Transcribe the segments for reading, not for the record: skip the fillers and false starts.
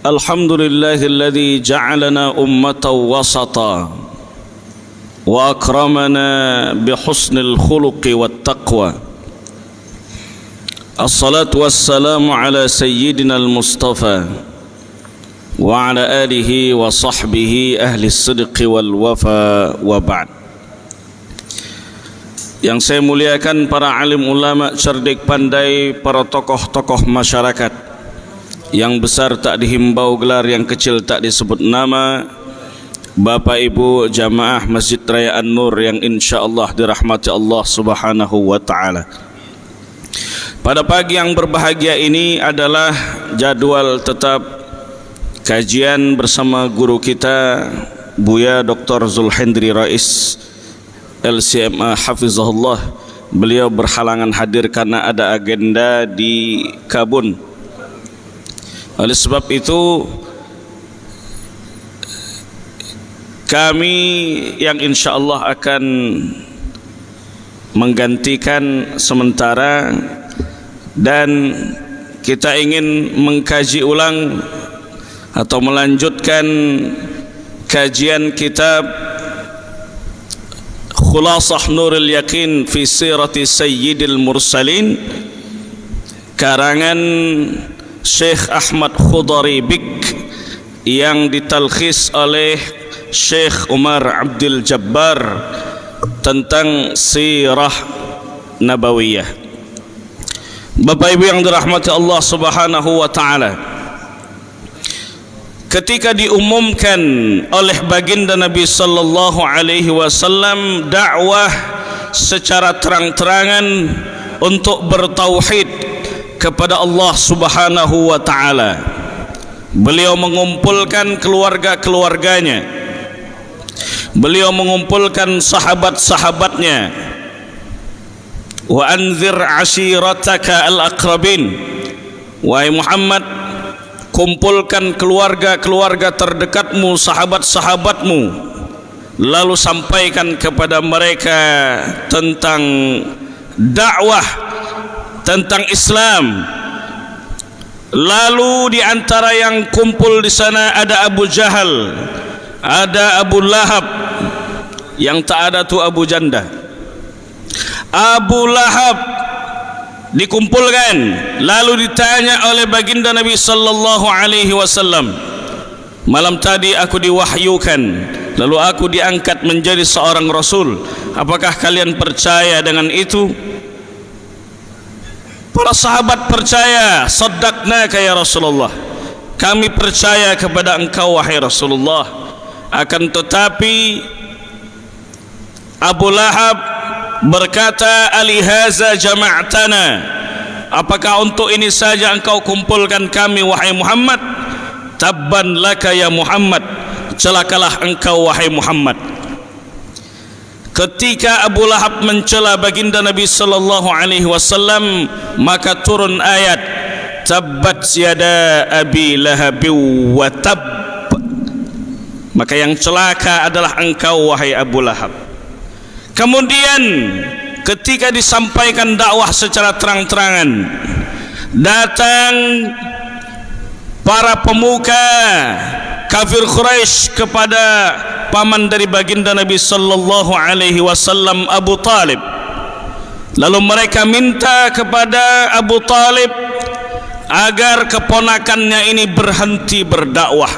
الحمد لله الذي جعلنا أمة وسطا وأكرمنا بحسن الخلق والتقوى. الصلاة والسلام على سيدنا المصطفى وعلى آله وصحبه أهل الصدق والوفاء وبعد. Yang saya muliakan para alim ulama, cerdik pandai, para tokoh-tokoh masyarakat. Yang besar tak dihimbau gelar, yang kecil tak disebut nama. Bapak Ibu jamaah Masjid Raya An-Nur yang insyaallah dirahmati Allah Subhanahu wa taala. Pada pagi yang berbahagia ini adalah jadwal tetap kajian bersama guru kita Buya Dr. Zulhendri Rais LCMA Hafizahullah. Beliau berhalangan hadir karena ada agenda di Kabun. Oleh sebab itu kami yang insyaallah akan menggantikan sementara, dan kita ingin mengkaji ulang atau melanjutkan kajian kitab Khulasah Nurul Yaqin fi Sirati Sayyidil Mursalin karangan Syekh Ahmad Khudari Bik yang ditalkhis oleh Syekh Umar Abdul Jabbar tentang sirah nabawiyah. Bapak Ibu yang dirahmati Allah Subhanahu wa taala, ketika diumumkan oleh baginda Nabi sallallahu alaihi wasallam dakwah secara terang-terangan untuk bertauhid kepada Allah Subhanahu wa taala, beliau mengumpulkan keluarga-keluarganya, beliau mengumpulkan sahabat-sahabatnya. Wa anzir ashirataka al-aqrabin, wahai Muhammad, kumpulkan keluarga-keluarga terdekatmu, sahabat-sahabatmu, lalu sampaikan kepada mereka tentang dakwah, tentang Islam. Lalu di antara yang kumpul di sana ada Abu Jahal, ada Abu Lahab, yang tak ada tu Abu Janda. Abu Lahab dikumpulkan, lalu ditanya oleh baginda Nabi sallallahu alaihi wasallam, malam tadi aku diwahyukan, lalu aku diangkat menjadi seorang rasul. Apakah kalian percaya dengan itu? Para sahabat percaya. Saddaqnaka ya Rasulullah, kami percaya kepada engkau wahai Rasulullah. Akan tetapi Abu Lahab berkata, alihaza jama'tana, apakah untuk ini saja engkau kumpulkan kami wahai Muhammad? Tabban laka ya Muhammad, celakalah engkau wahai Muhammad. Ketika Abu Lahab mencela baginda Nabi sallallahu alaihi wasallam, maka turun ayat tabbat yada abi lahabi wa tab, maka yang celaka adalah engkau wahai Abu Lahab. Kemudian ketika disampaikan dakwah secara terang-terangan, datang para pemuka kafir Quraisy kepada paman dari baginda Nabi sallallahu alaihi wasallam, Abu Talib. Lalu mereka minta kepada Abu Talib agar keponakannya ini berhenti berdakwah,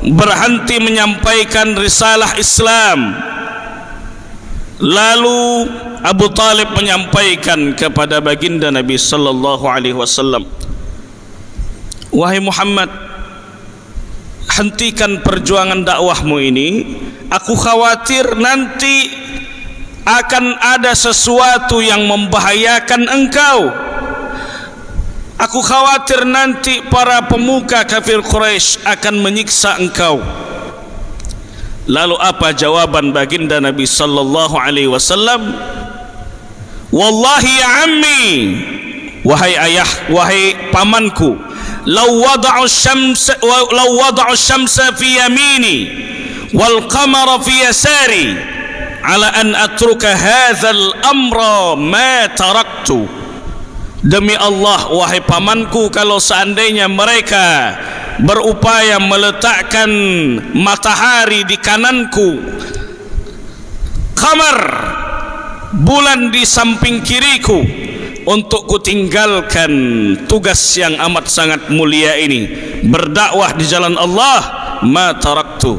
berhenti menyampaikan risalah Islam. Lalu Abu Talib menyampaikan kepada baginda Nabi sallallahu alaihi wasallam, wahai Muhammad, hentikan perjuangan dakwahmu ini. Aku khawatir nanti akan ada sesuatu yang membahayakan engkau. Aku khawatir nanti para pemuka kafir Quraisy akan menyiksa engkau. Lalu apa jawaban baginda Nabi sallallahu alaihi wasallam? Wallahi ya ammi, wahai ayah, wahai pamanku, law wada'u syamsa fi yamini wal qamara fi yasari ala an atruka hadzal amra ma taraktu. Demi Allah wahai pamanku, kalau seandainya mereka berupaya meletakkan matahari di kananku, qamar, bulan di samping kiriku, untuk kutinggalkan tugas yang amat sangat mulia ini, berdakwah di jalan Allah. Ma taraktu,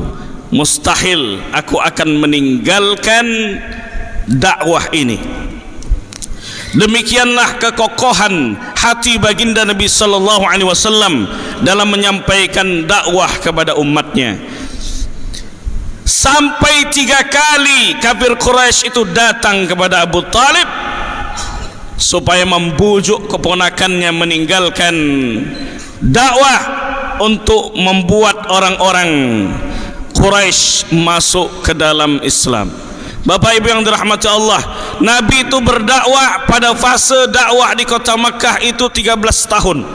mustahil aku akan meninggalkan dakwah ini. Demikianlah kekokohan hati baginda Nabi sallallahu alaihi wasallam dalam menyampaikan dakwah kepada umatnya. Sampai 3 kali kafir Quraisy itu datang kepada Abu Talib supaya membujuk keponakannya meninggalkan dakwah untuk membuat orang-orang Quraisy masuk ke dalam Islam. Bapak Ibu yang dirahmati Allah, Nabi itu berdakwah pada fase dakwah di kota Makkah itu 13 tahun.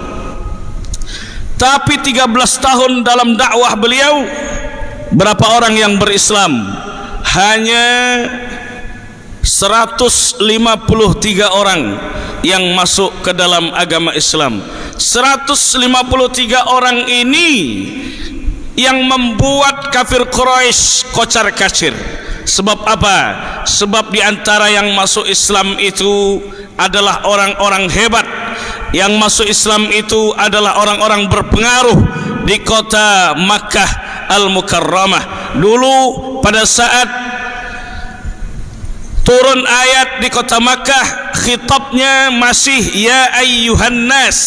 Tapi 13 tahun dalam dakwah beliau, berapa orang yang berislam? Hanya 153 orang yang masuk ke dalam agama Islam. 153 orang ini yang membuat kafir Quraisy kocar kacir. Sebab apa? Sebab di antara yang masuk Islam itu adalah orang-orang hebat. Yang masuk Islam itu adalah orang-orang berpengaruh di kota Makkah Al-Mukarramah. Dulu pada saat turun ayat di kota Makkah, khitabnya masih ya ayyuhan nas.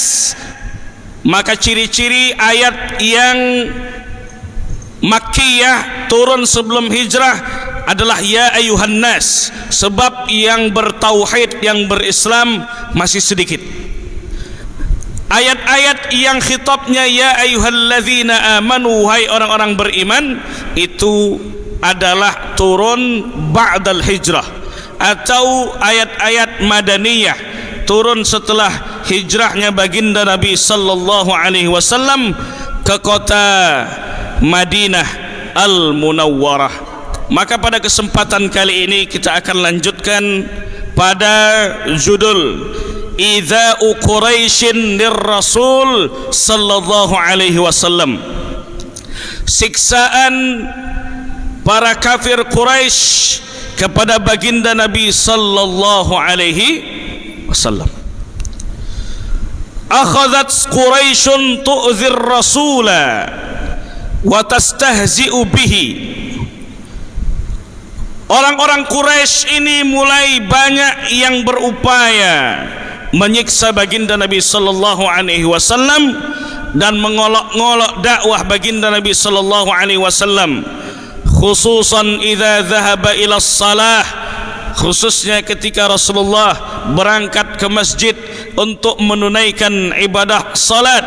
Maka ciri-ciri ayat yang Makkiyah turun sebelum hijrah adalah ya ayyuhan nas, sebab yang bertauhid, yang berislam masih sedikit. Ayat-ayat yang khitabnya ya ayyuhalladzina amanu, hai orang-orang beriman, itu adalah turun ba'dal hijrah, atau ayat-ayat madaniyah, turun setelah hijrahnya baginda Nabi sallallahu alaihi wasallam ke kota Madinah Al-Munawwarah. Maka pada kesempatan kali ini kita akan lanjutkan pada judul Idza'u Quraisyin lirrasul sallallahu alaihi wasallam, siksaan para kafir Quraisy kepada baginda Nabi sallallahu alaihi wasallam. Akhadhat Quraisyun tu'zir rasula wa tastahzi'u bihi. Orang-orang Quraisy ini mulai banyak yang berupaya menyiksa baginda Nabi sallallahu alaihi wasallam dan mengolok-ngolok dakwah baginda Nabi sallallahu alaihi wasallam, khususan idza dhahaba ila shalah, khususnya ketika Rasulullah berangkat ke masjid untuk menunaikan ibadah salat.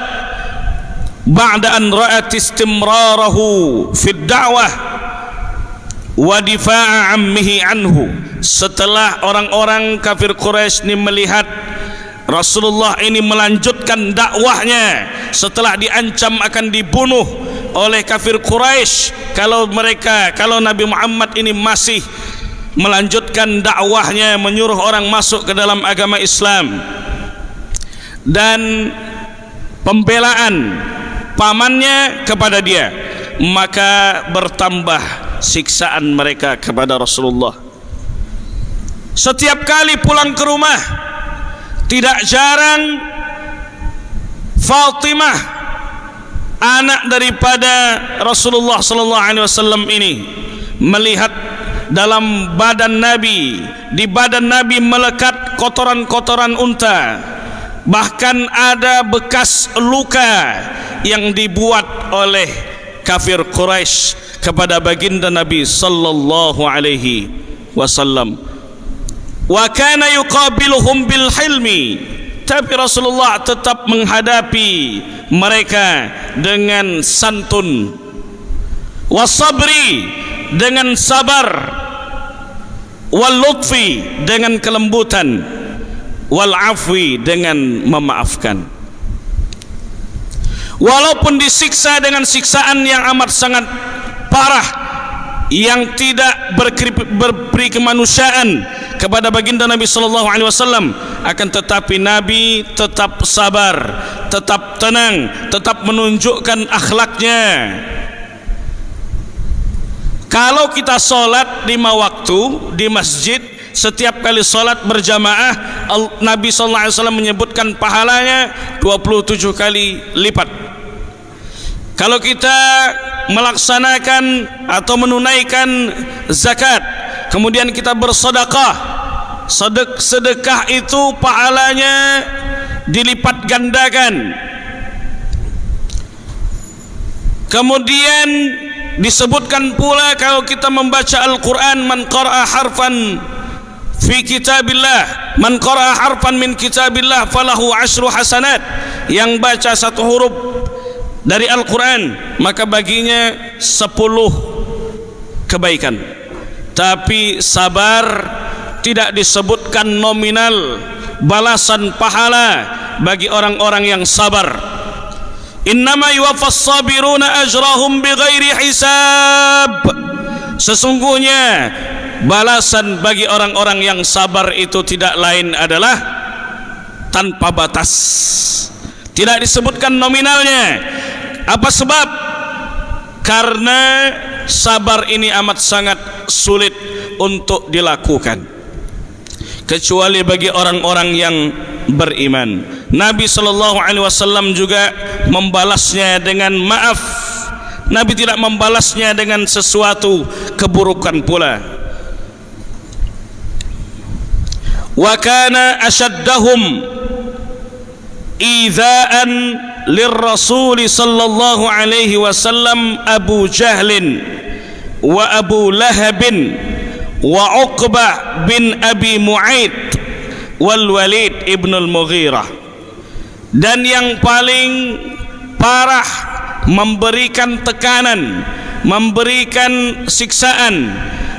Ba'da an ra'at istimrarahu fid da'wah wa difa'a ammihi anhu, setelah orang-orang kafir Quraisy ini melihat Rasulullah ini melanjutkan dakwahnya setelah diancam akan dibunuh oleh kafir Quraisy kalau Nabi Muhammad ini masih melanjutkan dakwahnya, menyuruh orang masuk ke dalam agama Islam, dan pembelaan pamannya kepada dia, maka bertambah siksaan mereka kepada Rasulullah. Setiap kali pulang ke rumah, tidak jarang Fatimah, anak daripada Rasulullah sallallahu alaihi wasallam ini, melihat dalam badan Nabi, di badan Nabi melekat kotoran-kotoran unta, bahkan ada bekas luka yang dibuat oleh kafir Quraisy kepada baginda Nabi sallallahu alaihi wasallam. Wa kana yuqabiluhum bil hilmi, tapi Rasulullah tetap menghadapi mereka dengan santun, wasabri, dengan sabar, wal lutfi, dengan kelembutan, wal afwi, dengan memaafkan. Walaupun disiksa dengan siksaan yang amat sangat parah, yang tidak berperi kemanusiaan kepada baginda Nabi sallallahu alaihi wasallam, akan tetapi Nabi tetap sabar, tetap tenang, tetap menunjukkan akhlaknya. Kalau kita sholat 5 waktu di masjid, setiap kali sholat berjamaah, Nabi SAW menyebutkan pahalanya 27 kali lipat. Kalau kita melaksanakan atau menunaikan zakat, kemudian kita bersedekah, sedekah itu pahalanya dilipat gandakan. Kemudian disebutkan pula kalau kita membaca Al-Quran, man qara'a harfan fi kitabillah, man qara'a harfan min kitabillah falahu 10 hasanat. Yang baca 1 huruf dari Al-Quran maka baginya 10 kebaikan. Tapi sabar tidak disebutkan nominal balasan pahala bagi orang-orang yang sabar. Innama yuwaffas sabiruna ajrahum bighairi hisab. Sesungguhnya balasan bagi orang-orang yang sabar itu tidak lain adalah tanpa batas. Tidak disebutkan nominalnya. Apa sebab? Karena sabar ini amat sangat sulit untuk dilakukan, kecuali bagi orang-orang yang beriman. Nabi SAW juga membalasnya dengan maaf. Nabi tidak membalasnya dengan sesuatu keburukan pula. Wa kana ashaddahum idza'an lirrasul sallallahu alaihi wasallam Abu Jahlin wa Abu Lahabin wa Uqbah bin Abi Mu'aid wal Walid ibn al-Mughirah. Dan yang paling parah memberikan tekanan, memberikan siksaan,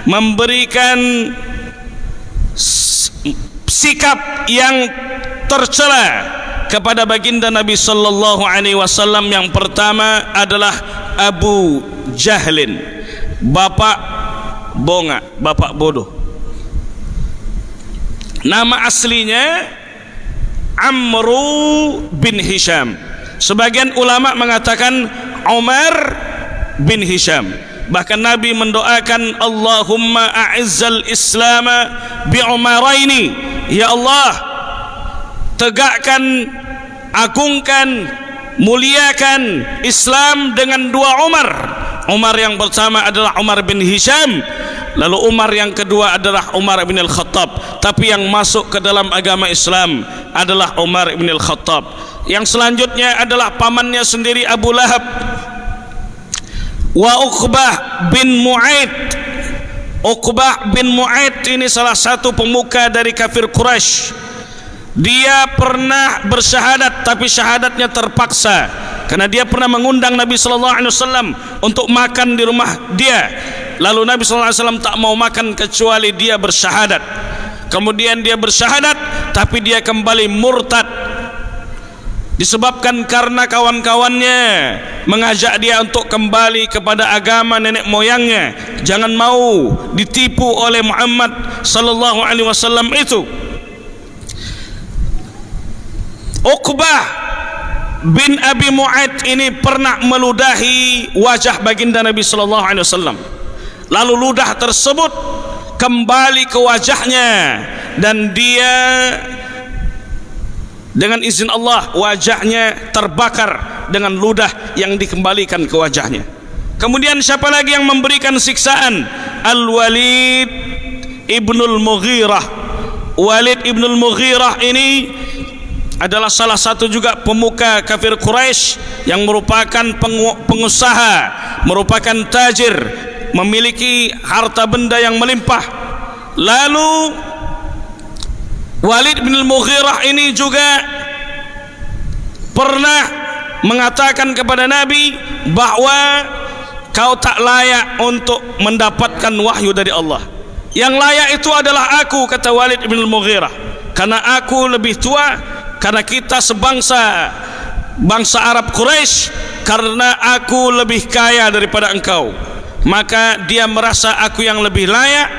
memberikan sikap yang tercela kepada baginda Nabi sallallahu alaihi wasallam, yang pertama adalah Abu Jahlin, bapak bonga, bapak bodoh. Nama aslinya Amru bin Hisham. Sebagian ulama mengatakan Umar bin Hisham. Bahkan Nabi mendoakan, Allahumma a'izzal islama bi umaraini. Ya Allah, tegakkan, agungkan, muliakan Islam dengan 2 Umar. Umar yang pertama adalah Umar bin Hisham, lalu Umar yang kedua adalah Umar bin Al-Khattab. Tapi yang masuk ke dalam agama Islam adalah Umar bin Al-Khattab. Yang selanjutnya adalah pamannya sendiri Abu Lahab, wa Uqbah bin Mu'aid. Uqbah bin Mu'aid ini salah satu pemuka dari kafir Quraisy. Dia pernah bersyahadat, tapi syahadatnya terpaksa karena dia pernah mengundang Nabi SAW untuk makan di rumah dia. Lalu Nabi SAW tak mau makan kecuali dia bersyahadat. Kemudian dia bersyahadat, tapi dia kembali murtad, disebabkan karena kawan-kawannya mengajak dia untuk kembali kepada agama nenek moyangnya. Jangan mau ditipu oleh Muhammad sallallahu alaihi wasallam itu. Uqbah bin Abi Mu'aid ini pernah meludahi wajah baginda Nabi sallallahu alaihi wasallam. Lalu ludah tersebut kembali ke wajahnya, dan dia dengan izin Allah wajahnya terbakar dengan ludah yang dikembalikan ke wajahnya. Kemudian siapa lagi yang memberikan siksaan? Al-Walid ibnul Mughirah. Walid ibnul Mughirah ini adalah salah satu juga pemuka kafir Quraisy yang merupakan pengusaha, merupakan tajir, memiliki harta benda yang melimpah. Lalu Walid bin Al-Mughirah ini juga pernah mengatakan kepada Nabi bahwa kau tak layak untuk mendapatkan wahyu dari Allah. Yang layak itu adalah aku, kata Walid bin Al-Mughirah, karena aku lebih tua, karena kita sebangsa, bangsa Arab Quraisy, karena aku lebih kaya daripada engkau. Maka dia merasa aku yang lebih layak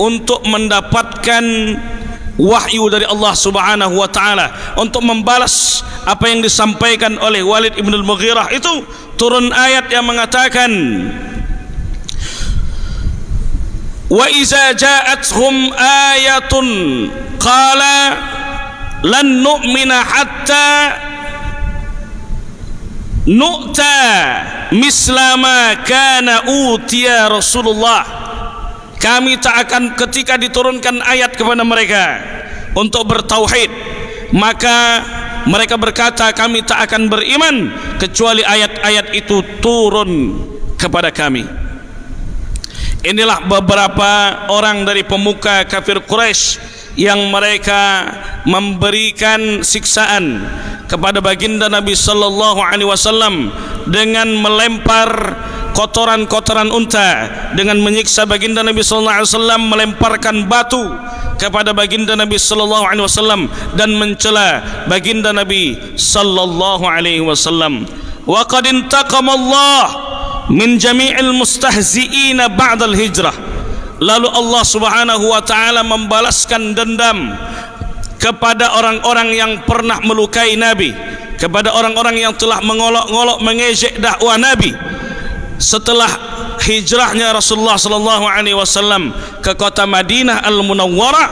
untuk mendapatkan wahyu dari Allah Subhanahu wa taala untuk membalas apa yang disampaikan oleh Walid ibn al-Mughirah itu, turun ayat yang mengatakan wa iza ja'athum ayatun qala lan nu'mina hatta nu'ta mislama kana utiya Rasulullah. Kami tak akan, ketika diturunkan ayat kepada mereka untuk bertauhid, maka mereka berkata kami tak akan beriman kecuali ayat-ayat itu turun kepada kami. Inilah beberapa orang dari pemuka kafir Quraisy yang mereka memberikan siksaan kepada baginda Nabi sallallahu alaihi wasallam dengan melempar kotoran-kotoran unta, dengan menyiksa baginda Nabi sallallahu alaihi wasallam, melemparkan batu kepada baginda Nabi sallallahu alaihi wasallam dan mencela baginda Nabi sallallahu alaihi wasallam. Wa qad intaqama Allah min jami'il mustahzi'ina ba'dal hijrah. Lalu Allah Subhanahu wa taala membalaskan dendam kepada orang-orang yang pernah melukai Nabi, kepada orang-orang yang telah mengolok-olok mengejek dakwah Nabi setelah hijrahnya Rasulullah sallallahu alaihi wasallam ke kota Madinah Al-Munawwarah.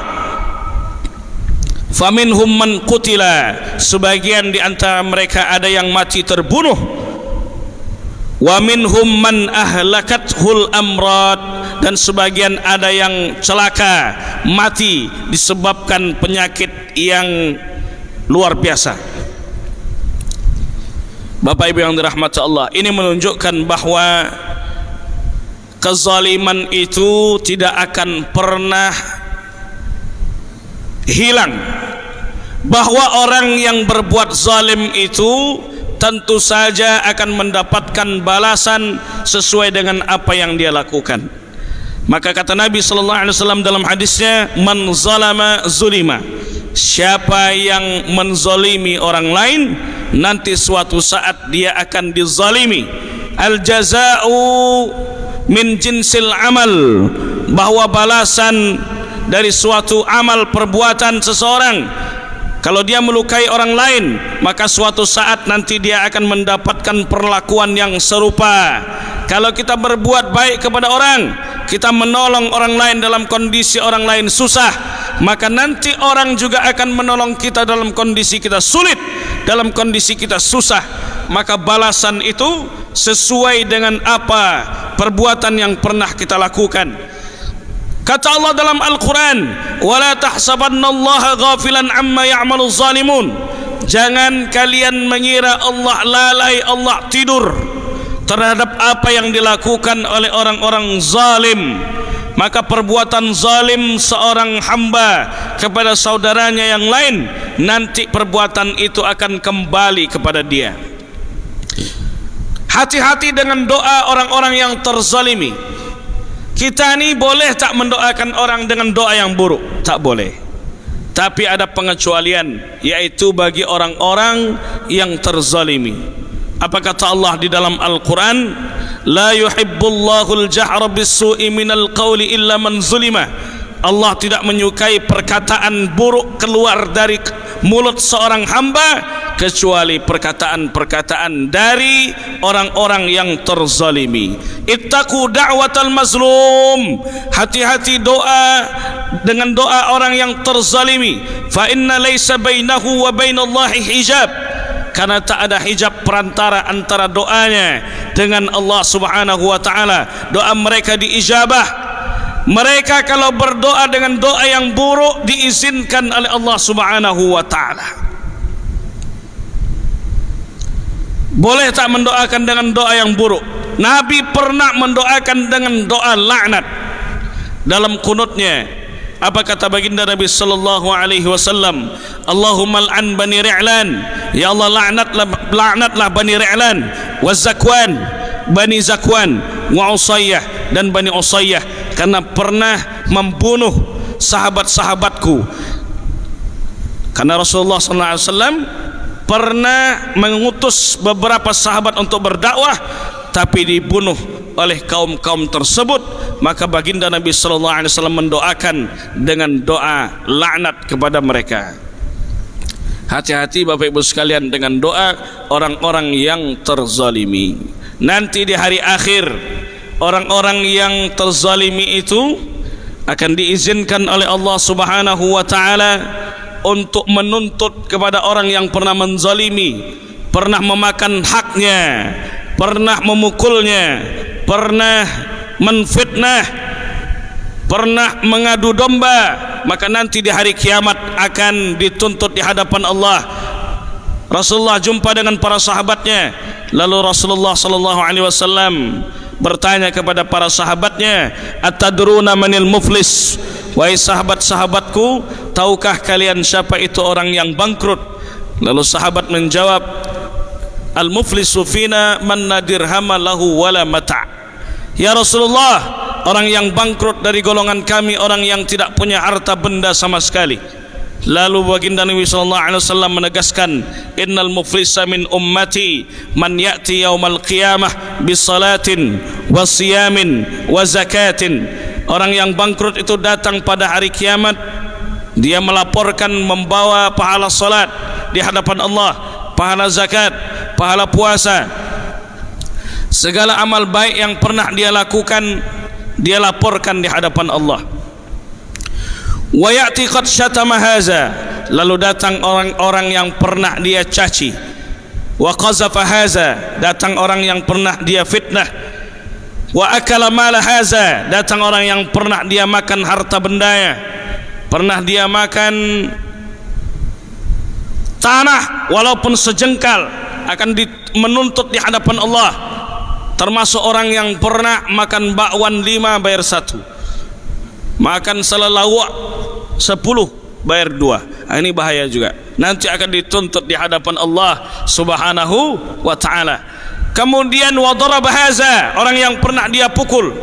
Faminhum man qutila, sebagian di antara mereka ada yang mati terbunuh. Wa minhum man ahlakathul amrad, dan sebagian ada yang celaka mati disebabkan penyakit yang luar biasa. Bapak Ibu yang dirahmati Allah, ini menunjukkan bahwa kezaliman itu tidak akan pernah hilang, bahwa orang yang berbuat zalim itu tentu saja akan mendapatkan balasan sesuai dengan apa yang dia lakukan. Maka kata Nabi sallallahu alaihi wasallam dalam hadisnya, man zalama zulima, siapa yang menzalimi orang lain nanti suatu saat dia akan dizalimi. Al jaza'u min jinsil amal, bahwa balasan dari suatu amal perbuatan seseorang. Kalau dia melukai orang lain, maka suatu saat nanti dia akan mendapatkan perlakuan yang serupa. Kalau kita berbuat baik kepada orang, kita menolong orang lain dalam kondisi orang lain susah, maka nanti orang juga akan menolong kita dalam kondisi kita sulit, dalam kondisi kita susah. Maka balasan itu sesuai dengan apa perbuatan yang pernah kita lakukan. Kata Allah dalam Al-Quran, wala tahsabannallaha ghafilan amma ya'malu zalimun, jangan kalian mengira Allah lalai, Allah tidur terhadap apa yang dilakukan oleh orang-orang zalim. Maka perbuatan zalim seorang hamba kepada saudaranya yang lain, nanti perbuatan itu akan kembali kepada dia. Hati-hati dengan doa orang-orang yang terzalimi. Kita ini boleh tak mendoakan orang dengan doa yang buruk? Tak boleh. Tapi ada pengecualian, yaitu bagi orang-orang yang terzalimi. Apa kata Allah di dalam Al-Quran? La yuhibbullahu al-jahra bis-su'i minal qawli illa man zulima. Allah tidak menyukai perkataan buruk keluar dari mulut seorang hamba kecuali perkataan-perkataan dari orang-orang yang terzalimi. Ittaqu da'watal mazlum, hati-hati doa dengan doa orang yang terzalimi. Fa inna laysa bainahu wa bainallahi hijab, karena tak ada hijab perantara antara doanya dengan Allah Subhanahu wa taala. Doa mereka diijabah. Mereka kalau berdoa dengan doa yang buruk diizinkan oleh Allah Subhanahu wa taala. Boleh tak mendoakan dengan doa yang buruk? Nabi pernah mendoakan dengan doa laknat dalam kunutnya. Apa kata baginda Nabi sallallahu alaihi wasallam? Allahumma al'an bani Ri'lan, ya Allah laknatlah bani Ri'lan, wa Zakwan, bani Zakwan, wa Usayyah, dan bani Usayyah, karena pernah membunuh sahabat-sahabatku. Karena Rasulullah sallallahu alaihi wasallam pernah mengutus beberapa sahabat untuk berdakwah, tapi dibunuh oleh kaum-kaum tersebut, maka baginda Nabi sallallahu alaihi wasallam mendoakan dengan doa laknat kepada mereka. Hati-hati Bapak Ibu sekalian dengan doa orang-orang yang terzalimi. Nanti di hari akhir orang-orang yang terzalimi itu akan diizinkan oleh Allah Subhanahu wa taala untuk menuntut kepada orang yang pernah menzalimi, pernah memakan haknya, pernah memukulnya, pernah menfitnah, pernah mengadu domba, maka nanti di hari kiamat akan dituntut di hadapan Allah. Rasulullah jumpa dengan para sahabatnya, lalu Rasulullah sallallahu alaihi wasallam bertanya kepada para sahabatnya, atadruna manil muflis? Wahai sahabat-sahabatku, tahukah kalian siapa itu orang yang bangkrut? Lalu sahabat menjawab, al muflisu fina man la dirhama lahu wala mata'. Ya Rasulullah, orang yang bangkrut dari golongan kami orang yang tidak punya harta benda sama sekali. Lalu baginda Nabi sallallahu alaihi wasallam menegaskan, innal muflisa min ummati man ya'ti yaumal qiyamah bisalatin wa siyamin wa zakatin. Orang yang bangkrut itu datang pada hari kiamat, dia melaporkan membawa pahala salat di hadapan Allah, pahala zakat, pahala puasa, segala amal baik yang pernah dia lakukan dia laporkan di hadapan Allah. Wa ya'ti qad syatama haza, lalu datang orang-orang yang pernah dia caci. Wa qazafa haza, datang orang yang pernah dia fitnah. Wa akala mala haza, datang orang yang pernah dia makan harta bendanya, pernah dia makan tanah walaupun sejengkal, akan menuntut di hadapan Allah. Termasuk orang yang pernah makan bakwan 5 bayar 1, makan selalawak 10 bayar 2. Ini bahaya juga, nanti akan dituntut di hadapan Allah Subhanahu wa ta'ala. Kemudian wadaraba haza, orang yang pernah dia pukul.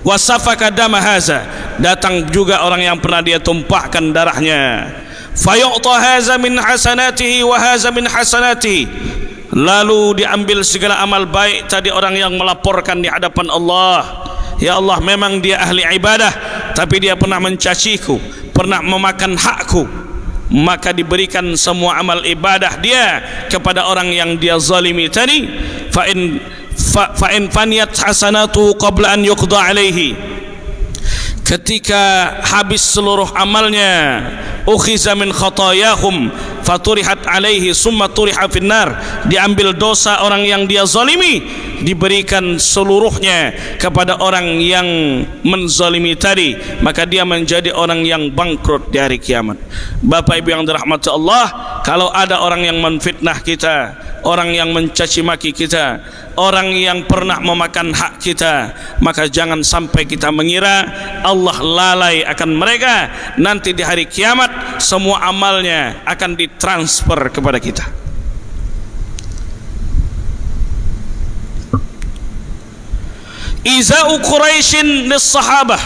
Wasafaka dama haza, datang juga orang yang pernah dia tumpahkan darahnya. Fayu'ta haza min hasanatihi wa haza min hasanatihi, lalu diambil segala amal baik tadi orang yang melaporkan di hadapan Allah. Ya Allah, memang dia ahli ibadah, tapi dia pernah mencaciku, pernah memakan hakku, maka diberikan semua amal ibadah dia kepada orang yang dia zalimi tadi. Fa in faniyat hasanatu qabla an yuqda alaihi, ketika habis seluruh amalnya, ukhiza min khatayahum faturihat alaihi summa turiha finnar, diambil dosa orang yang dia zalimi, diberikan seluruhnya kepada orang yang menzalimi tadi, maka dia menjadi orang yang bangkrut di hari kiamat. Bapak Ibu yang dirahmati Allah, kalau ada orang yang menfitnah kita, orang yang mencaci maki kita, orang yang pernah memakan hak kita, maka jangan sampai kita mengira Allah lalai akan mereka. Nanti di hari kiamat semua amalnya akan ditransfer kepada kita. Iza'u Quraisyin lis-sahabah,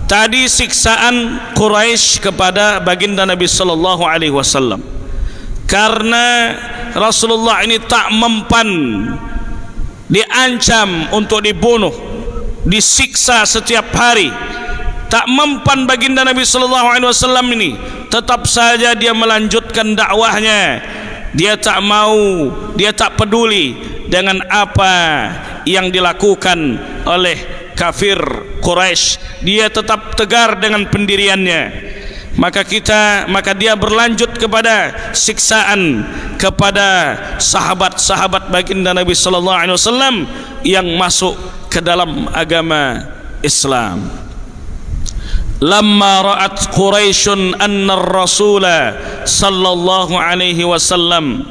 tadi siksaan Quraisy kepada baginda Nabi sallallahu alaihi wasallam, karena Rasulullah ini tak mempan, diancam untuk dibunuh, disiksa setiap hari. Tak mempan baginda Nabi sallallahu alaihi wasallam ini, tetap saja dia melanjutkan dakwahnya. Dia tak mau, dia tak peduli dengan apa yang dilakukan oleh kafir Quraisy. Dia tetap tegar dengan pendiriannya. Maka dia berlanjut kepada siksaan kepada sahabat-sahabat baginda Nabi sallallahu alaihi wasallam yang masuk ke dalam agama Islam. Lamma ra'at Quraisyun anna ar-rasul sallallahu alaihi wasallam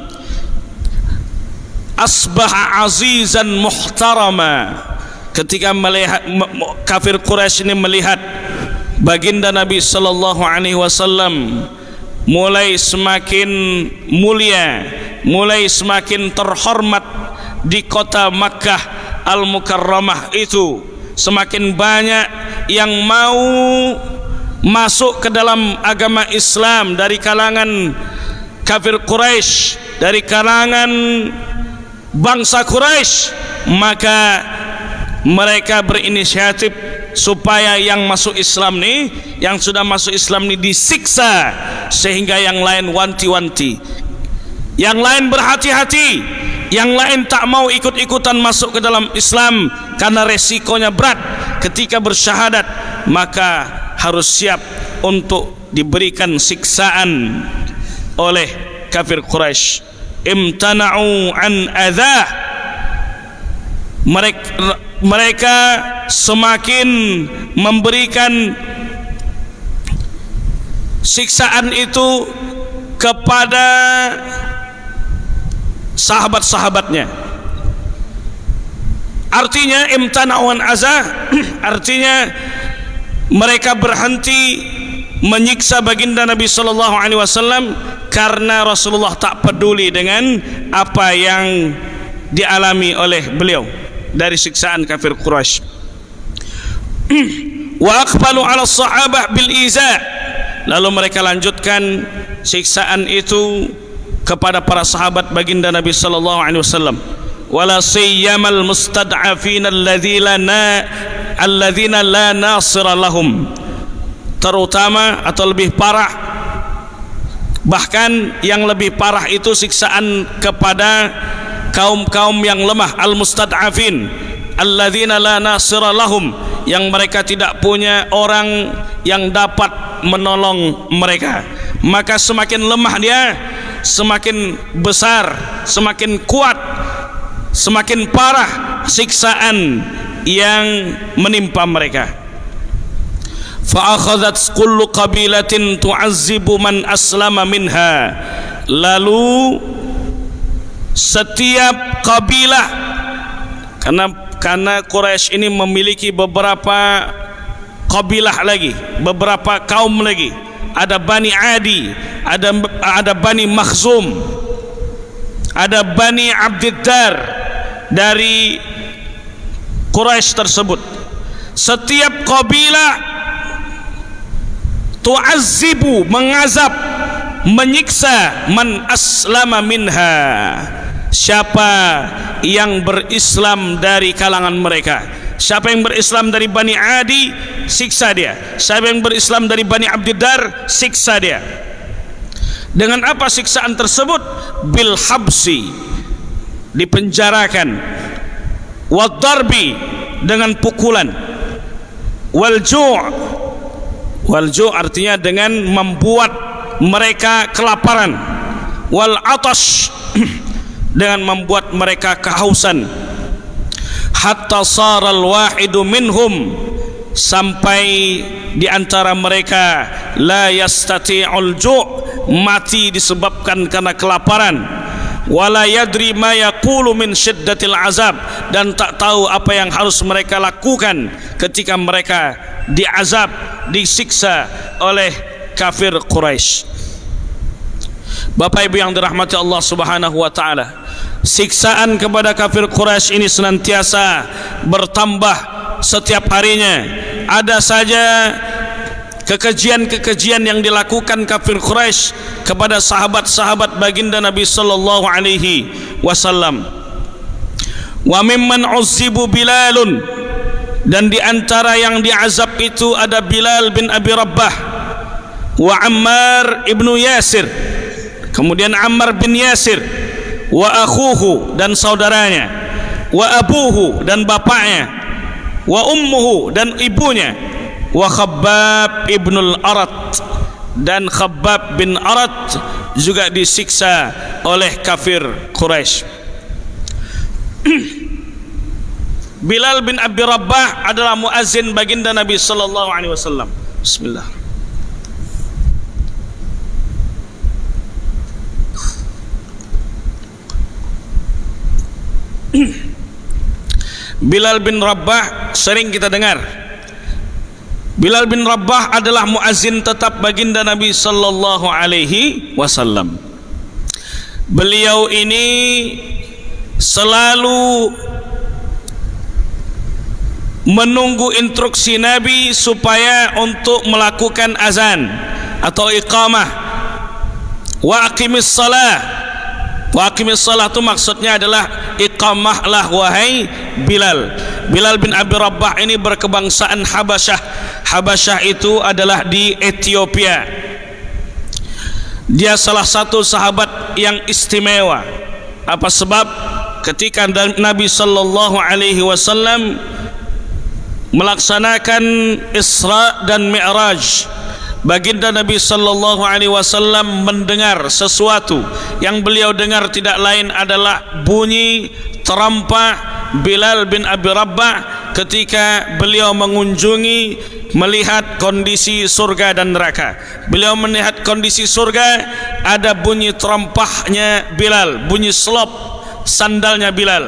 asbaha azizan muhtarama, ketika melihat kafir Quraisy ini melihat baginda Nabi sallallahu alaihi wasallam mulai semakin mulia, mulai semakin terhormat di kota Makkah Al-Mukarramah itu, semakin banyak yang mau masuk ke dalam agama Islam dari kalangan kafir Quraisy, dari kalangan bangsa Quraisy, maka mereka berinisiatif supaya yang masuk Islam ni, yang sudah masuk Islam ni disiksa, sehingga yang lain wanti-wanti, yang lain berhati-hati, yang lain tak mau ikut-ikutan masuk ke dalam Islam karena resikonya berat ketika bersyahadat, maka harus siap untuk diberikan siksaan oleh kafir Quraisy. Imtana'u an adzah, mereka semakin memberikan siksaan itu kepada sahabat-sahabatnya. Artinya imtana'u an adzah artinya mereka berhenti menyiksa baginda Nabi sallallahu alaihi wasallam karena Rasulullah tak peduli dengan apa yang dialami oleh beliau dari siksaan kafir Quraisy. Wa aqbalu 'ala sahabah bil iza, lalu mereka lanjutkan siksaan itu kepada para sahabat baginda Nabi sallallahu alaihi wasallam. Wala sayyamal mustad'afin alladzina la nasira lahum, terutama atau lebih parah, bahkan yang lebih parah itu siksaan kepada kaum-kaum yang lemah, al-mustad'afin alladzina la nasira lahum, yang mereka tidak punya orang yang dapat menolong mereka. Maka semakin lemah dia, semakin besar, semakin kuat, semakin parah siksaan yang menimpa mereka. Fa akhadhat kullu qabilatin tu'azzibu man aslama minha, lalu setiap kabilah, karena Quraisy ini memiliki beberapa kabilah lagi, beberapa kaum lagi. Ada Bani Adi, ada Bani Makhzum, ada Bani Abdiddar dari Quraisy tersebut. Setiap kabilah tu'azzibu, mengazab, menyiksa man aslama minha, siapa yang berislam dari kalangan mereka. Siapa yang berislam dari Bani Adi, siksa dia. Siapa yang berislam dari Bani Abdiddar, siksa dia. Dengan apa siksaan tersebut? Bil habsi, dipenjarakan. Wad darbi, dengan pukulan. Wal ju', wal ju' artinya dengan membuat mereka kelaparan. Wal atash, dengan membuat mereka kehausan. Hatta saral wahidu minhum, sampai di antara mereka la yastati'ul ju', mati disebabkan karena kelaparan. Wala yadri ma yaqulu min syiddatil azab, dan tak tahu apa yang harus mereka lakukan ketika mereka diazab, disiksa oleh kafir Quraisy. Bapak Ibu yang dirahmati Allah Subhanahu wa taala, siksaan kepada kafir Quraisy ini senantiasa bertambah setiap harinya. Ada saja kekejian-kekejian yang dilakukan kafir Quraisy kepada sahabat-sahabat baginda Nabi sallallahu alaihi wasallam. Wa mimman uzzibu Bilalun, dan di antara yang diazab itu ada Bilal bin Abi Rabbah, wa Ammar ibnu Yasir, kemudian Ammar bin Yasir, wa akhuhu, dan saudaranya, wa abuhu, dan bapaknya, wa ummuhu, dan ibunya, wa Khabbab ibnul Arat, dan Khabbab bin Arat juga disiksa oleh kafir Quraisy. Bilal bin Abi Rabbah adalah muazzin baginda Nabi sallallahu alaihi wasallam. Bismillah. Bilal bin Rabbah sering kita dengar. Bilal bin Rabbah adalah muazzin tetap baginda Nabi sallallahu alaihi wasallam. Beliau ini selalu menunggu instruksi Nabi supaya untuk melakukan azan atau iqamah. Wa aqimis salah Wa aqimis shalah itu maksudnya adalah iqamahlah wahai Bilal. Bilal bin Abi Rabah ini berkebangsaan Habasyah. Habasyah itu adalah di Ethiopia. Dia salah satu sahabat yang istimewa. Apa sebab? Ketika Nabi sallallahu alaihi wasallam melaksanakan Isra dan Mi'raj, baginda Nabi sallallahu alaihi wasallam mendengar sesuatu. Yang beliau dengar tidak lain adalah bunyi terompah Bilal bin Abi Rabah ketika beliau mengunjungi, melihat kondisi surga dan neraka. Beliau melihat kondisi surga, ada bunyi terompahnya Bilal, bunyi selop sandalnya Bilal.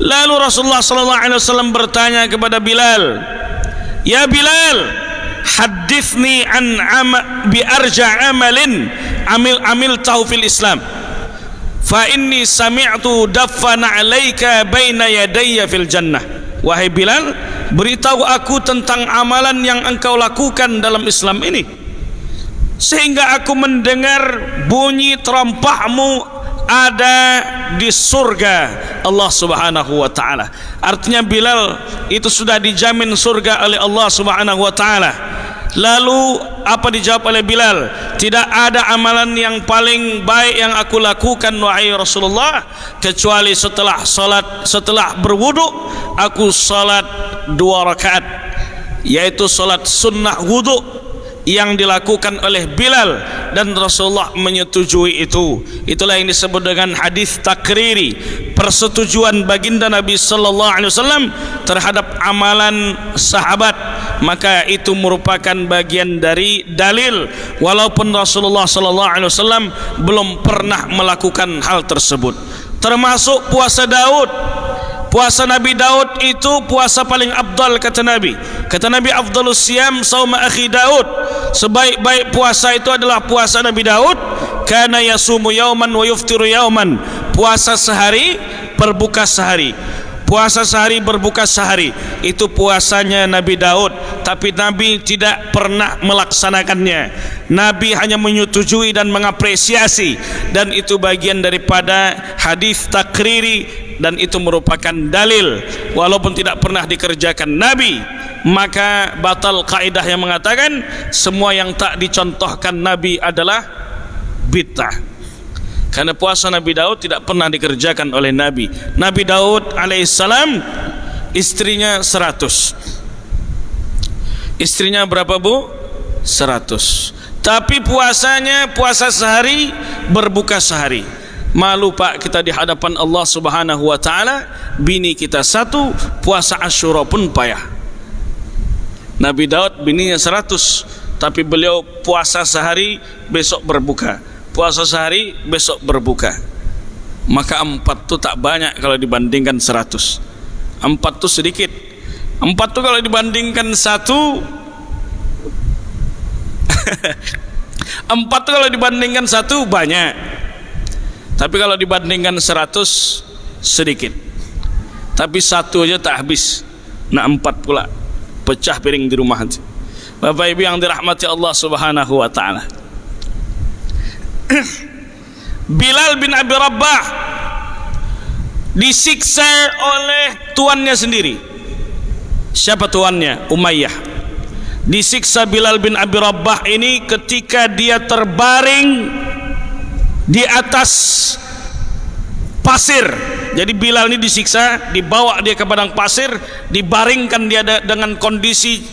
Lalu Rasulullah sallallahu alaihi wasallam bertanya kepada Bilal, "Ya Bilal, hadithni an bi arja amalin amiltahu fil Islam. Fa inni sami'tu daffana 'alaika baina yadayya fil jannah." Wahai Bilal, beritahu aku tentang amalan yang engkau lakukan dalam Islam ini, sehingga aku mendengar bunyi terompahmu ada di surga Allah Subhanahu wa taala. Artinya Bilal itu sudah dijamin surga oleh Allah Subhanahu wa taala. Lalu apa dijawab oleh Bilal? Tidak ada amalan yang paling baik yang aku lakukan wahai Rasulullah, kecuali setelah berwudu aku salat 2 rakaat, yaitu salat sunnah wudu yang dilakukan oleh Bilal, dan Rasulullah menyetujui itu. Itulah yang disebut dengan hadis takriri, persetujuan baginda Nabi sallallahu alaihi wasallam terhadap amalan sahabat. Maka itu merupakan bagian dari dalil, walaupun Rasulullah sallallahu alaihi wasallam belum pernah melakukan hal tersebut. Termasuk puasa Daud. Puasa Nabi Daud itu puasa paling afdal, kata Nabi. Kata Nabi, afdalus siyam sauma akhi Daud. Sebaik-baik puasa itu adalah puasa Nabi Daud. Kana yasumu yauman wa yuftiru yauman. Puasa sehari, berbuka sehari. Puasa sehari, berbuka sehari. Itu puasanya Nabi Daud. Tapi Nabi tidak pernah melaksanakannya. Nabi hanya menyetujui dan mengapresiasi, dan itu bagian daripada hadis takriri, dan itu merupakan dalil walaupun tidak pernah dikerjakan Nabi. Maka batal kaidah yang mengatakan semua yang tak dicontohkan Nabi adalah bid'ah. Karena puasa Nabi Daud tidak pernah dikerjakan oleh Nabi. Nabi Daud alaihissalam istrinya 100. Istrinya berapa, Bu? 100. Tapi puasanya puasa sehari, berbuka sehari. Malu Pak kita di hadapan Allah Subhanahu wa taala, bini kita 1, puasa Asyura pun payah. Nabi Daud bininya 100, tapi beliau puasa sehari, besok berbuka. Puasa sehari, besok berbuka. Maka 4 itu tak banyak kalau dibandingkan 100. 4 itu sedikit. 4 itu kalau dibandingkan 1 4 itu kalau dibandingkan 1 banyak. Tapi kalau dibandingkan 100 sedikit. Tapi 1 aja tak habis. Nak 4 pula, pecah piring di rumah. Bapak Ibu yang dirahmati Allah Subhanahu wa taala. Bilal bin Abi Rabah disiksa oleh tuannya sendiri. Siapa tuannya? Umayyah. Disiksa Bilal bin Abi Rabah ini ketika dia terbaring di atas pasir. Jadi Bilal ini disiksa, dibawa dia ke padang pasir, dibaringkan dia dengan kondisi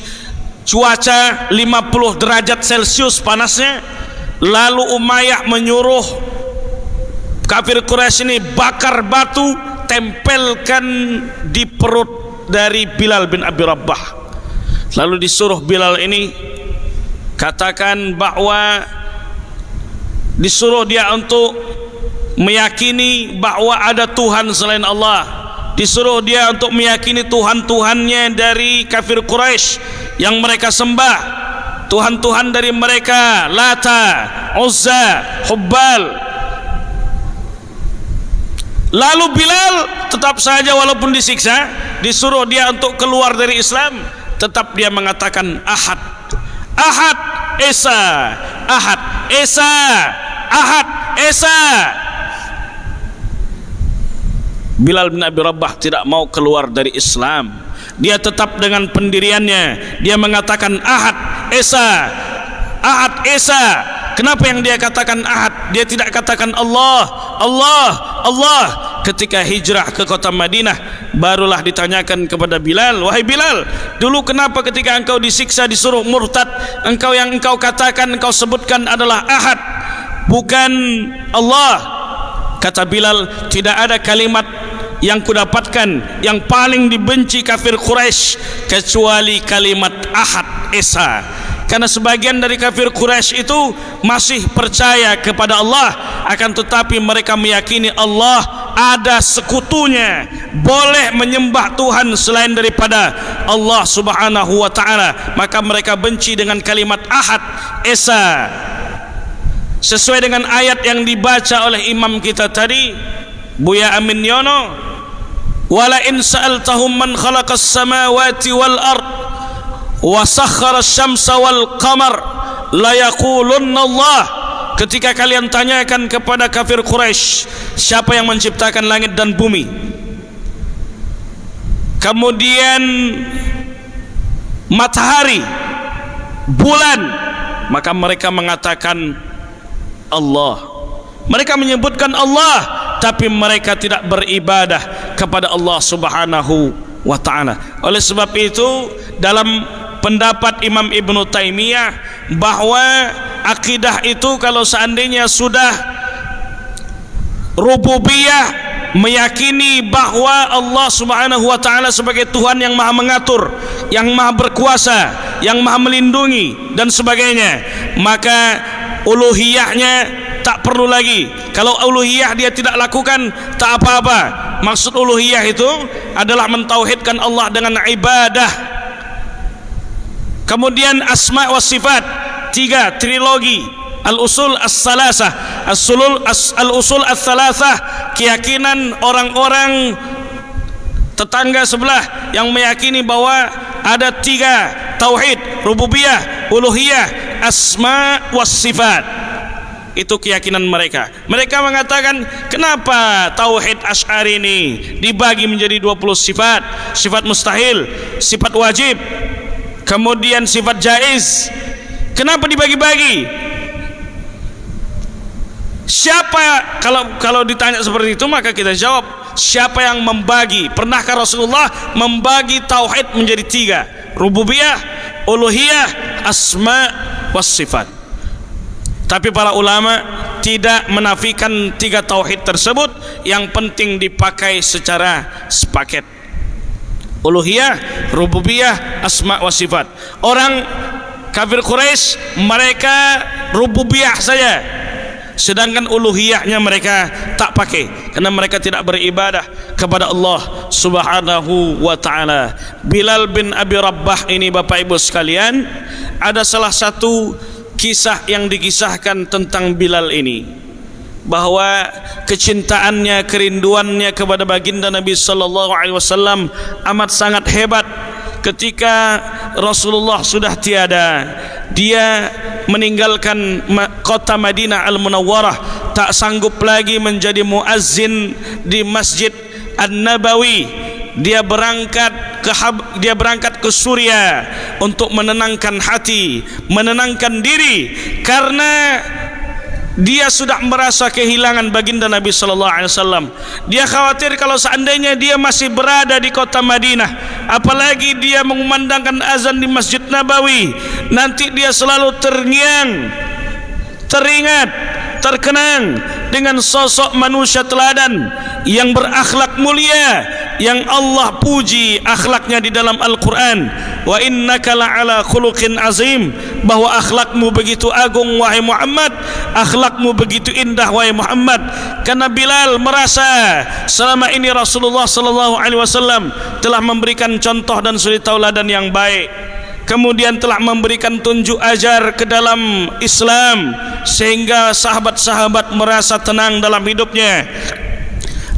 cuaca 50 derajat Celcius panasnya. Lalu Umayyah menyuruh kafir Quraisy ini bakar batu, tempelkan di perut dari Bilal bin Abi Rabah. Lalu disuruh Bilal ini katakan bahwa disuruh dia untuk meyakini bahwa ada Tuhan selain Allah. Disuruh dia untuk meyakini Tuhan-Tuhannya dari kafir Quraisy yang mereka sembah. Tuhan-Tuhan dari mereka Lata, Uzza, Hubbal. Lalu Bilal tetap saja walaupun disiksa, disuruh dia untuk keluar dari Islam, tetap dia mengatakan Ahad, Ahad, Esa, Ahad, Esa, Ahad, Esa. Bilal bin Abi Rabah tidak mau keluar dari Islam. Dia tetap dengan pendiriannya. Dia mengatakan Ahad Esa, Ahad Esa. Kenapa yang dia katakan Ahad? Dia tidak katakan Allah, Allah, Allah. Ketika hijrah ke kota Madinah, barulah ditanyakan kepada Bilal, wahai Bilal, dulu kenapa ketika engkau disiksa disuruh murtad, engkau yang engkau katakan, engkau sebutkan adalah Ahad, bukan Allah? Kata Bilal, tidak ada kalimat yang kudapatkan yang paling dibenci kafir Quraisy kecuali kalimat Ahad Esa. Karena sebagian dari kafir Quraisy itu masih percaya kepada Allah, akan tetapi mereka meyakini Allah ada sekutunya, boleh menyembah Tuhan selain daripada Allah Subhanahu wa ta'ala. Maka mereka benci dengan kalimat Ahad Esa. Sesuai dengan ayat yang dibaca oleh imam kita tadi, Buya Amin Yono, wala in sa'altahum man khalaqas samawati wal ard wa sakhkhara asy-syamsa wal qamar la yaqulunna Allah. Ketika kalian tanyakan kepada kafir Quraisy, siapa yang menciptakan langit dan bumi, kemudian matahari, bulan, maka mereka mengatakan Allah. Mereka menyebutkan Allah, tapi mereka tidak beribadah kepada Allah Subhanahu wa ta'ala. Oleh sebab itu, dalam pendapat Imam Ibnu Taimiyah bahwa akidah itu kalau seandainya sudah rububiyah, meyakini bahwa Allah Subhanahu wa ta'ala sebagai Tuhan yang maha mengatur, yang maha berkuasa, yang maha melindungi dan sebagainya, maka uluhiyahnya tak perlu lagi. Kalau uluhiyah dia tidak lakukan, tak apa-apa. Maksud uluhiyah itu adalah mentauhidkan Allah dengan ibadah. Kemudian asma wa sifat, tiga, trilogi, al-usul as-salasah, al-usul as-salasah, keyakinan orang-orang tetangga sebelah yang meyakini bahwa ada tiga tauhid, rububiyah, uluhiyah, asma wa sifat. Itu keyakinan mereka. Mereka mengatakan, kenapa tauhid Asy'ari ini dibagi menjadi 20 sifat? Sifat mustahil, sifat wajib, kemudian sifat jaiz. Kenapa dibagi-bagi? Siapa, kalau ditanya seperti itu, maka kita jawab, siapa yang membagi? Pernahkah Rasulullah membagi tauhid menjadi tiga? Rububiyah, uluhiyah, asma was sifat. Tapi para ulama tidak menafikan tiga tauhid tersebut. Yang penting dipakai secara sepaket. Uluhiyah, rububiyah, asma wa sifat. Orang kafir Quraisy mereka rububiyah saja, sedangkan uluhiyahnya mereka tak pakai, karena mereka tidak beribadah kepada Allah Subhanahu wa ta'ala. Bilal bin Abi Rabah ini, Bapak Ibu sekalian, ada salah satu kisah yang dikisahkan tentang Bilal ini, bahwa kecintaannya, kerinduannya kepada baginda Nabi sallallahu alaihi wasallam amat sangat hebat. Ketika Rasulullah sudah tiada, dia meninggalkan kota Madinah Al-Munawwarah, tak sanggup lagi menjadi muazzin di Masjid An-Nabawi. Dia berangkat ke Suriah untuk menenangkan hati, menenangkan diri, karena dia sudah merasa kehilangan baginda Nabi sallallahu alaihi wasallam. Dia khawatir kalau seandainya dia masih berada di kota Madinah, apalagi dia mengumandangkan azan di Masjid Nabawi, nanti dia selalu terngiang, teringat, terkenang dengan sosok manusia teladan yang berakhlak mulia, yang Allah puji akhlaknya di dalam Al-Quran. Wa innaka la'ala khuluqin azim, bahwa akhlakmu begitu agung wahai Muhammad, akhlakmu begitu indah wahai Muhammad. Karena Bilal merasa selama ini Rasulullah sallallahu alaihi wasallam telah memberikan contoh dan suri tauladan yang baik, kemudian telah memberikan tunjuk ajar ke dalam Islam, sehingga sahabat-sahabat merasa tenang dalam hidupnya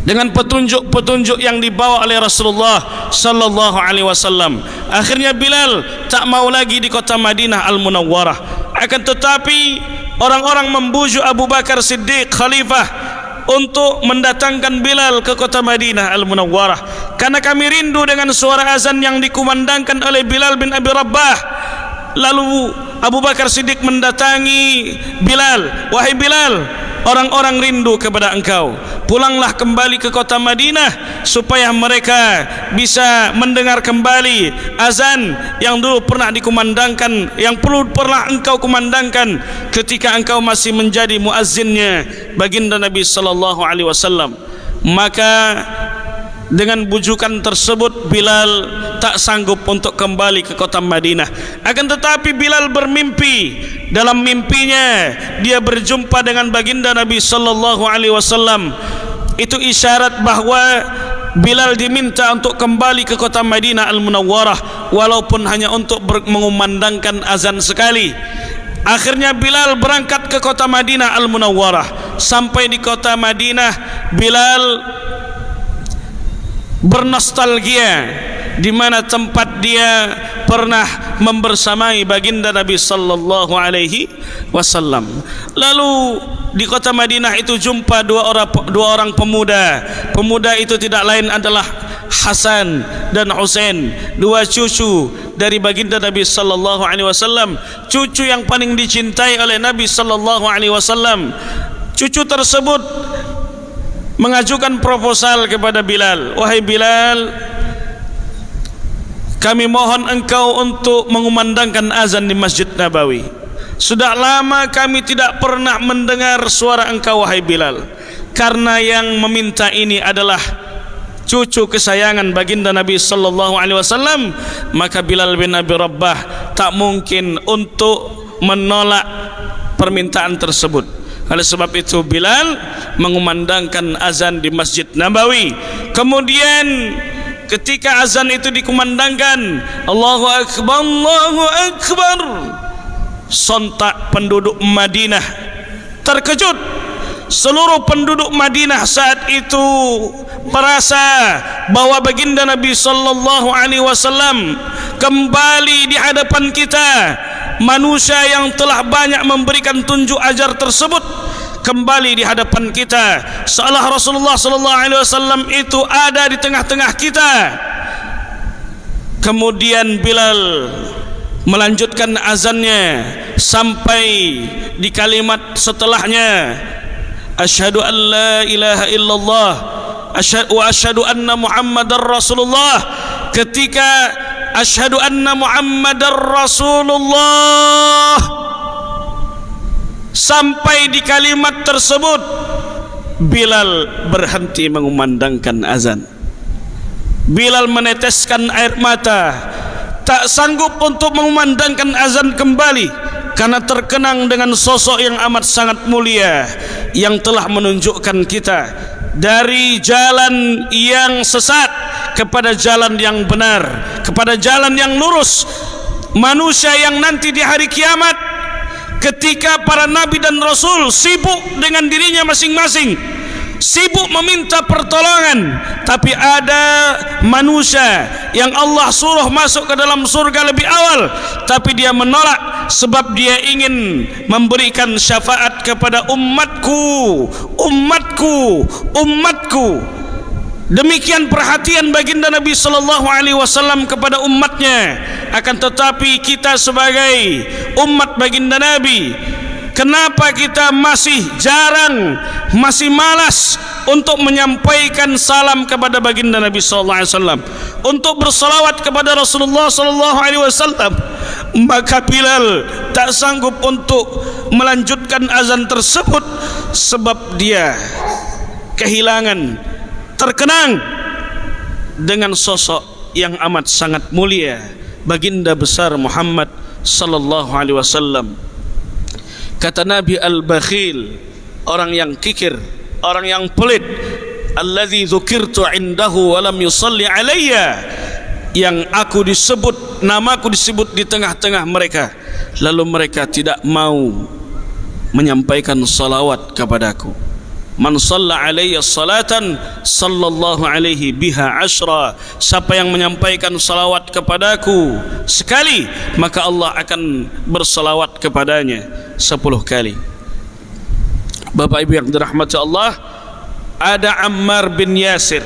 dengan petunjuk-petunjuk yang dibawa oleh Rasulullah sallallahu alaihi wasallam. Akhirnya Bilal tak mau lagi di kota Madinah Al-Munawwarah. Akan tetapi orang-orang membujuk Abu Bakar Siddiq khalifah untuk mendatangkan Bilal ke kota Madinah Al-Munawwarah, karena kami rindu dengan suara azan yang dikumandangkan oleh Bilal bin Abi Rabbah. Lalu Abu Bakar Siddiq mendatangi Bilal, wahai Bilal, orang-orang rindu kepada engkau, pulanglah kembali ke kota Madinah supaya mereka bisa mendengar kembali azan yang dulu pernah dikumandangkan, yang pernah engkau kumandangkan ketika engkau masih menjadi muazzinnya baginda Nabi sallallahu alaihi wasallam. Maka dengan bujukan tersebut Bilal tak sanggup untuk kembali ke kota Madinah. Akan tetapi Bilal bermimpi. Dalam mimpinya dia berjumpa dengan baginda Nabi sallallahu alaihi wasallam. Itu isyarat bahwa Bilal diminta untuk kembali ke kota Madinah Al-Munawwarah, walaupun hanya untuk mengumandangkan azan sekali. Akhirnya Bilal berangkat ke kota Madinah Al-Munawwarah. Sampai di kota Madinah, Bilal bernostalgia di mana tempat dia pernah membersamai baginda Nabi sallallahu alaihi wasallam. Lalu di kota Madinah itu jumpa dua orang pemuda. Pemuda itu tidak lain adalah Hasan dan Husain, dua cucu dari baginda Nabi sallallahu alaihi wasallam, cucu yang paling dicintai oleh Nabi sallallahu alaihi wasallam. Cucu tersebut mengajukan proposal kepada Bilal, wahai Bilal, kami mohon engkau untuk mengumandangkan azan di Masjid Nabawi. Sudah lama kami tidak pernah mendengar suara engkau, wahai Bilal. Karena yang meminta ini adalah cucu kesayangan baginda Nabi sallallahu alaihi wasallam, maka Bilal bin Abi Rabbah tak mungkin untuk menolak permintaan tersebut. Oleh sebab itu Bilal mengumandangkan azan di Masjid Nabawi. Kemudian ketika azan itu dikumandangkan, Allahu Akbar, Allahu Akbar, sontak penduduk Madinah terkejut. Seluruh penduduk Madinah saat itu merasa bahwa baginda Nabi sallallahu alaihi wasallam kembali di hadapan kita. Manusia yang telah banyak memberikan tunjuk ajar tersebut kembali di hadapan kita, seolah Rasulullah sallallahu alaihi wasallam itu ada di tengah-tengah kita. Kemudian Bilal melanjutkan azannya sampai di kalimat setelahnya, asyhadu an la ilaha illallah wa asyhadu anna Muhammadar Rasulullah. Ketika asyhadu anna Muhammadar Rasulullah sampai di kalimat tersebut, Bilal berhenti mengumandangkan azan. Bilal meneteskan air mata, tak sanggup untuk mengumandangkan azan kembali, karena terkenang dengan sosok yang amat sangat mulia yang telah menunjukkan kita dari jalan yang sesat kepada jalan yang benar, kepada jalan yang lurus. Manusia yang nanti di hari kiamat, ketika para nabi dan rasul sibuk dengan dirinya masing-masing, sibuk meminta pertolongan, tapi ada manusia yang Allah suruh masuk ke dalam surga lebih awal, tapi dia menolak sebab dia ingin memberikan syafaat kepada umatku, umatku, umatku. Demikian perhatian baginda Nabi sallallahu alaihi wasallam kepada umatnya. Akan tetapi kita sebagai umat baginda Nabi, kenapa kita masih jarang, masih malas untuk menyampaikan salam kepada baginda Nabi sallallahu alaihi wasallam, untuk bersalawat kepada Rasulullah sallallahu alaihi wasallam? Maka Bilal tak sanggup untuk melanjutkan azan tersebut sebab dia kehilangan, terkenang dengan sosok yang amat sangat mulia, baginda besar Muhammad sallallahu alaihi wasallam. Kata Nabi, al-bakhil, orang yang kikir, orang yang pelit, alladzi dzukirtu indahu wa lam yusalli alayya, yang aku disebut, namaku disebut di tengah-tengah mereka, lalu mereka tidak mau menyampaikan salawat kepadaku. Man shalla alayya salatan sallallahu alaihi biha ashra, siapa yang menyampaikan salawat kepadaku sekali, maka Allah akan bersalawat kepadanya 10 kali. Bapak Ibu yang dirahmati Allah, ada Ammar bin Yasir,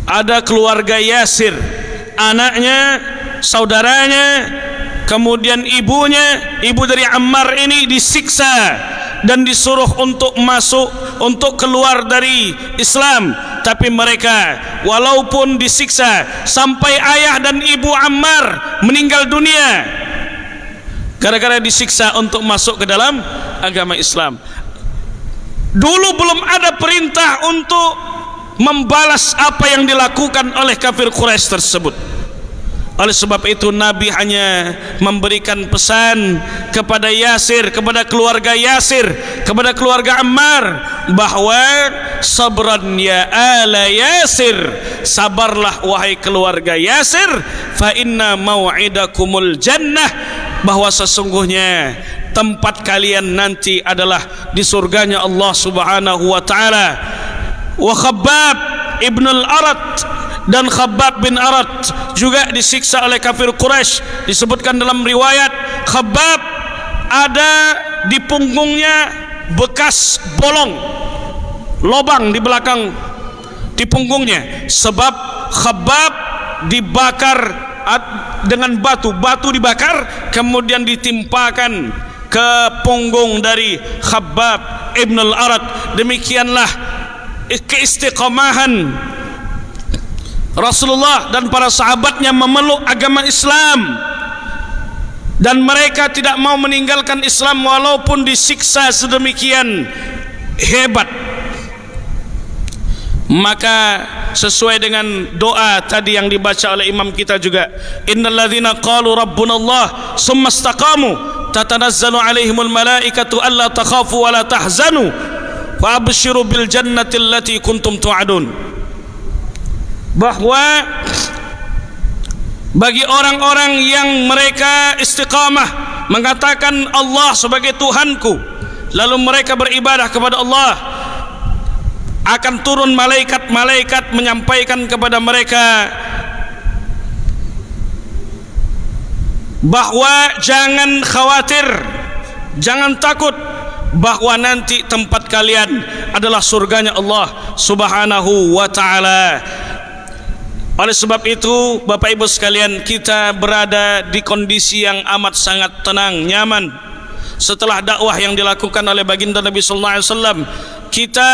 ada keluarga Yasir, anaknya, saudaranya, kemudian ibunya, ibu dari Ammar ini disiksa dan disuruh untuk masuk, untuk keluar dari Islam. Tapi mereka walaupun disiksa sampai ayah dan ibu Ammar meninggal dunia gara-gara disiksa untuk masuk ke dalam agama Islam. Dulu belum ada perintah untuk membalas apa yang dilakukan oleh kafir Quraisy tersebut. Oleh sebab itu Nabi hanya memberikan pesan kepada Yasir, kepada keluarga Yasir, kepada keluarga Ammar, bahwa sabran ya ala Yasir, sabarlah wahai keluarga Yasir, fa inna mau'idakumul jannah, bahwa sesungguhnya tempat kalian nanti adalah di surganya Allah Subhanahu wa taala. Wa Khabbab ibn al-Arat, dan Khabbab bin Arat juga disiksa oleh kafir Quraisy. Disebutkan dalam riwayat, Khabbab ada di punggungnya bekas bolong, lobang di belakang di punggungnya, sebab Khabbab dibakar dengan batu dibakar kemudian ditimpakan ke punggung dari Khabbab ibn al-Arat. Demikianlah keistiqomahan Rasulullah dan para sahabatnya memeluk agama Islam, dan mereka tidak mau meninggalkan Islam walaupun disiksa sedemikian hebat. Maka sesuai dengan doa tadi yang dibaca oleh imam kita juga, innalladzina qalu rabbunallah summa istaqamu tatanazzalu alaihimul malaikatu alla takhafu wa la tahzanu wa abshiru bil jannati allati kuntum tu'adun. Bahwa bagi orang-orang yang mereka istiqamah mengatakan Allah sebagai Tuhanku, lalu mereka beribadah kepada Allah, akan turun malaikat-malaikat menyampaikan kepada mereka bahwa jangan khawatir, jangan takut, bahwa nanti tempat kalian adalah surganya Allah Subhanahu wa ta'ala. Oleh sebab itu Bapak Ibu sekalian, kita berada di kondisi yang amat sangat tenang, nyaman. Setelah dakwah yang dilakukan oleh baginda Nabi sallallahu alaihi wasallam, kita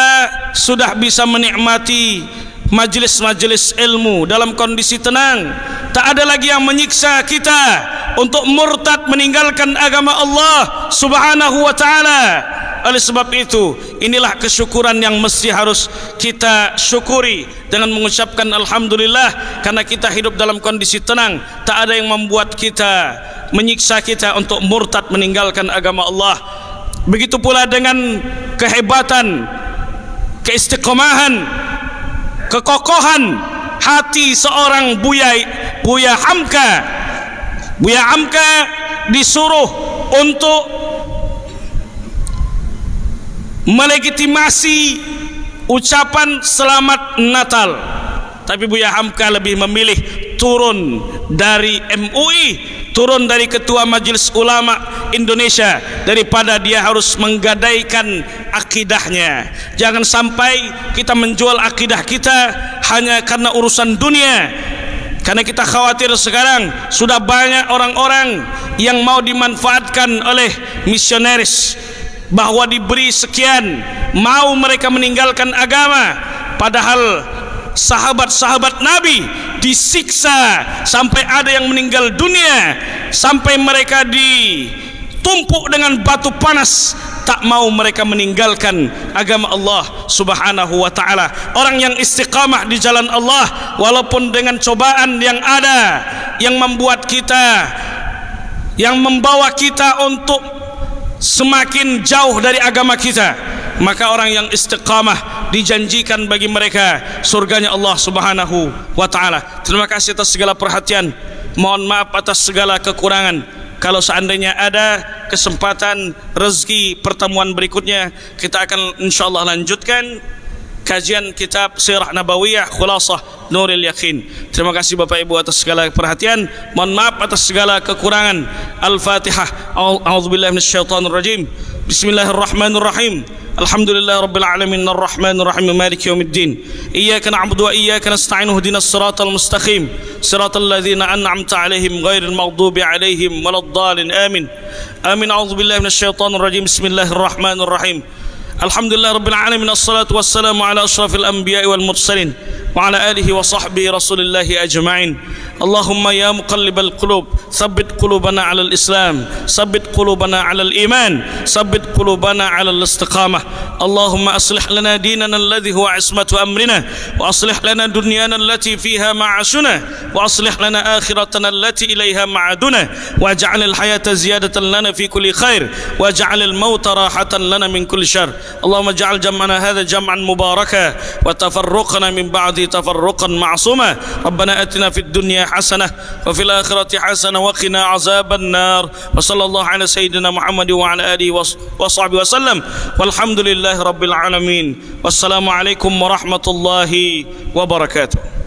sudah bisa menikmati majelis-majelis ilmu dalam kondisi tenang. Tak ada lagi yang menyiksa kita untuk murtad meninggalkan agama Allah Subhanahu wa ta'ala. Oleh sebab itu, inilah kesyukuran yang mesti harus kita syukuri dengan mengucapkan alhamdulillah, karena kita hidup dalam kondisi tenang. Tak ada yang membuat kita, menyiksa kita untuk murtad meninggalkan agama Allah. Begitu pula dengan kehebatan, keistiqomahan, kekokohan hati seorang Buya Hamka. Buya Hamka disuruh untuk melegitimasi ucapan selamat Natal, tapi Buya Hamka lebih memilih turun dari MUI, turun dari Ketua Majelis Ulama Indonesia, daripada dia harus menggadaikan akidahnya. Jangan sampai kita menjual akidah kita hanya karena urusan dunia, karena kita khawatir sekarang sudah banyak orang-orang yang mau dimanfaatkan oleh misionaris, bahwa diberi sekian, mau mereka meninggalkan agama, padahal sahabat-sahabat Nabi disiksa sampai ada yang meninggal dunia, sampai mereka ditumpuk dengan batu panas, tak mau mereka meninggalkan agama Allah Subhanahu wa ta'ala. Orang yang istiqamah di jalan Allah walaupun dengan cobaan yang ada, yang membuat kita, yang membawa kita untuk semakin jauh dari agama kita, maka orang yang istiqamah dijanjikan bagi mereka surganya Allah Subhanahu wa ta'ala. Terima kasih atas segala perhatian, mohon maaf atas segala kekurangan. Kalau seandainya ada kesempatan rezeki pertemuan berikutnya, kita akan insyaallah lanjutkan kajian kitab Sirah Nabawiyah Khulasah Nuril Yakin. Terima kasih Bapak Ibu atas segala perhatian, mohon maaf atas segala kekurangan. Al-Fatihah. A'udzubillahi minasyaitonir rajim. Bismillahirrahmanirrahim. Alhamdulillah rabbil alamin arrahmanir rahim maliki yaumiddin. Iyyaka na'budu wa iyyaka nasta'in ihdinas siratal mustaqim. Siratal ladzina an'amta 'alaihim ghairil maghdubi 'alaihim waladdallin. Amin. Amin. A'udzu billahi minasyaitonir rajim. Bismillahirrahmanirrahim. Alhamdulillah rabbil alamin assalatu wassalamu ala asyrafil anbiya'i wal mursalin wa ala alihi wa sahbihi rasulillahi ajma'in. Allahumma ya muqallibal qulub tsabbit qulubana 'alal islam, tsabbit qulubana 'alal iman, tsabbit qulubana 'alal istiqamah. Allahumma aslih lana dinana alladhi huwa 'ismatu amrina wa aslih lana dunyana allati fiha ma'ashuna wa aslih lana akhiratana allati ilayha ma'aduna waj'al al-hayata ziyadatan lana fi kulli khair waj'al al-mauta rahatan lana min kulli syarr. Allahumma ij'al jam'ana hadha jam'an mubaraka wa tafarruqana min ba'di tafarruqan ma'suma. Rabbana atina fid dunya hasanah wa fil akhirati hasanah wa qina azaban nar. Wa sallallahu ala sayyidina Muhammad wa ala alihi wa sahbihi wasallam. Walhamdulillahi rabbil alamin. Wassalamu alaikum warahmatullahi wabarakatuh.